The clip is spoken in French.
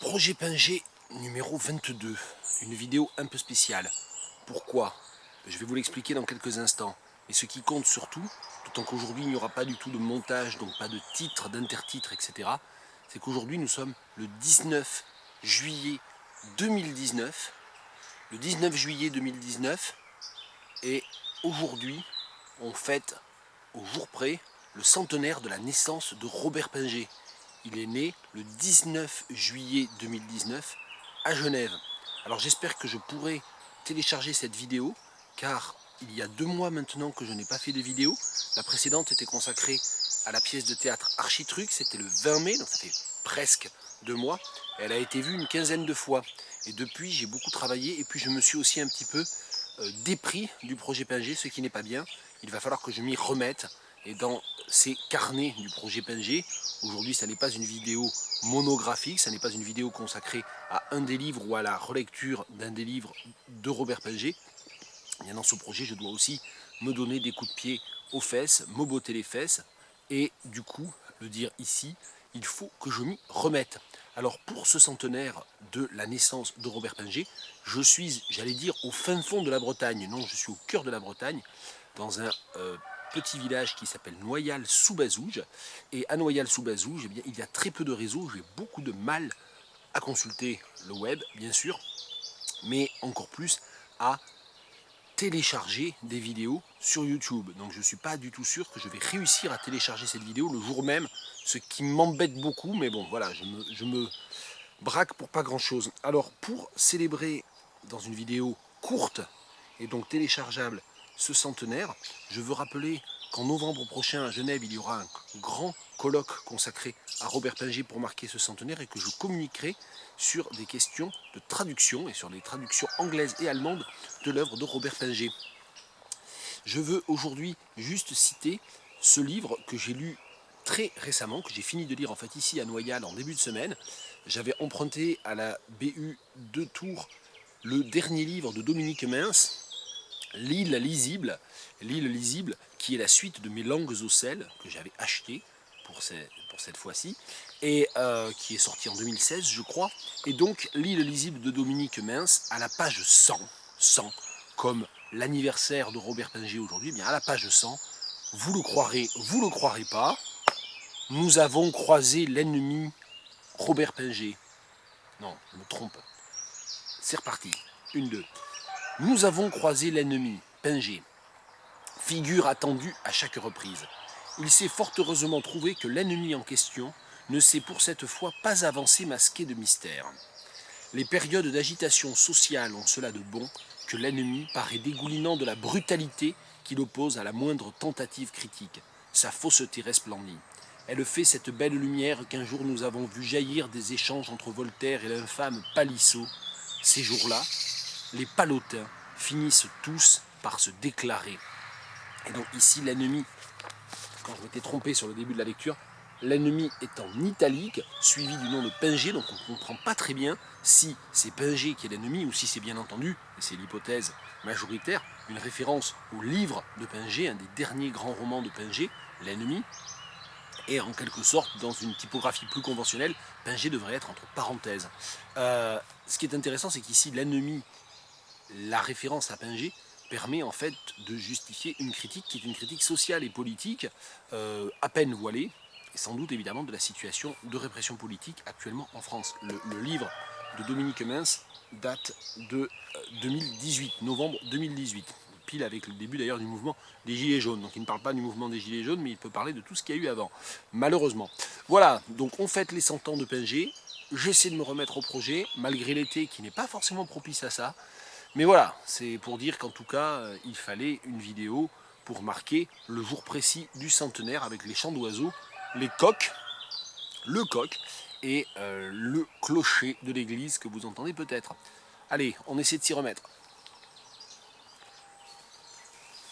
Projet Pinget numéro 22, une vidéo un peu spéciale. Pourquoi? Je vais vous l'expliquer dans quelques instants. Et ce qui compte surtout, d'autant qu'aujourd'hui il n'y aura pas du tout de montage, donc pas de titre, d'intertitre, etc. C'est qu'aujourd'hui nous sommes le 19 juillet 2019. Le 19 juillet 2019, et aujourd'hui on fête au jour près le centenaire de la naissance de Robert Pinget. Il est né le 19 juillet 2019 à Genève. Alors j'espère que je pourrai télécharger cette vidéo, car il y a 2 mois maintenant que je n'ai pas fait de vidéo. La précédente était consacrée à la pièce de théâtre Architruc, c'était le 20 mai, donc ça fait presque 2 mois. Elle a été vue une quinzaine de fois. Et depuis, j'ai beaucoup travaillé, et puis je me suis aussi un petit peu dépris du projet Pinget, ce qui n'est pas bien. Il va falloir que je m'y remette. Et dans ces carnets du projet Pinget, aujourd'hui ça n'est pas une vidéo monographique, ça n'est pas une vidéo consacrée à un des livres ou à la relecture d'un des livres de Robert Pinget. Et dans ce projet, je dois aussi me donner des coups de pied aux fesses, me botter les fesses, et du coup, le dire ici, il faut que je m'y remette. Alors pour ce centenaire de la naissance de Robert Pinget, je suis, j'allais dire, au fin fond de la Bretagne. Non, je suis au cœur de la Bretagne, dans un petit village qui s'appelle Noyal-sous-Bazouges. Et à Noyal-sous-Bazouges, eh bien, il y a très peu de réseaux, j'ai beaucoup de mal à consulter le web, bien sûr, mais encore plus à télécharger des vidéos sur YouTube. Donc je ne suis pas du tout sûr que je vais réussir à télécharger cette vidéo le jour même, ce qui m'embête beaucoup, mais bon, voilà, je me braque pour pas grand-chose. Alors pour célébrer dans une vidéo courte et donc téléchargeable ce centenaire, je veux rappeler qu'en novembre prochain à Genève, il y aura un grand colloque consacré à Robert Pinget pour marquer ce centenaire, et que je communiquerai sur des questions de traduction et sur les traductions anglaises et allemandes de l'œuvre de Robert Pinget. Je veux aujourd'hui juste citer ce livre que j'ai lu très récemment, que j'ai fini de lire en fait ici à Noyal en début de semaine. J'avais emprunté à la BU de Tours le dernier livre de Dominique Mince, L'île lisible, qui est la suite de Mes langues au sel, que j'avais acheté pour cette fois-ci, et qui est sorti en 2016, je crois. Et donc, L'île lisible de Dominique Mince, à la page 100, comme l'anniversaire de Robert Pinget aujourd'hui, eh bien à la page 100, vous le croirez pas, nous avons croisé l'ennemi Robert Pinget. Non, je me trompe. C'est reparti. 1, 2. Nous avons croisé l'ennemi, Pinget, figure attendue à chaque reprise. Il s'est fort heureusement trouvé que l'ennemi en question ne s'est pour cette fois pas avancé masqué de mystère. Les périodes d'agitation sociale ont cela de bon que l'ennemi paraît dégoulinant de la brutalité qu'il oppose à la moindre tentative critique. Sa fausseté resplendit. Elle fait cette belle lumière qu'un jour nous avons vu jaillir des échanges entre Voltaire et l'infâme Palissot. Ces jours-là, les palotins finissent tous par se déclarer. Et donc ici, l'ennemi, quand je m'étais trompé sur le début de la lecture, l'ennemi est en italique, suivi du nom de Pinget, donc on ne comprend pas très bien si c'est Pinget qui est l'ennemi, ou si c'est bien entendu, et c'est l'hypothèse majoritaire, une référence au livre de Pinget, un des derniers grands romans de Pinget, L'ennemi. Et en quelque sorte, dans une typographie plus conventionnelle, Pinget devrait être entre parenthèses. Ce qui est intéressant, c'est qu'ici, l'ennemi, la référence à Pinget, permet en fait de justifier une critique qui est une critique sociale et politique à peine voilée, et sans doute évidemment de la situation de répression politique actuellement en France. Le livre de Dominique Mince date de 2018, novembre 2018, pile avec le début d'ailleurs du mouvement des Gilets jaunes. Donc il ne parle pas du mouvement des Gilets jaunes, mais il peut parler de tout ce qu'il y a eu avant, malheureusement. Voilà, donc on fête les 100 ans de Pinget. J'essaie de me remettre au projet, malgré l'été qui n'est pas forcément propice à ça. Mais voilà, c'est pour dire qu'en tout cas, il fallait une vidéo pour marquer le jour précis du centenaire, avec les chants d'oiseaux, les coqs, le coq et le clocher de l'église que vous entendez peut-être. Allez, on essaie de s'y remettre.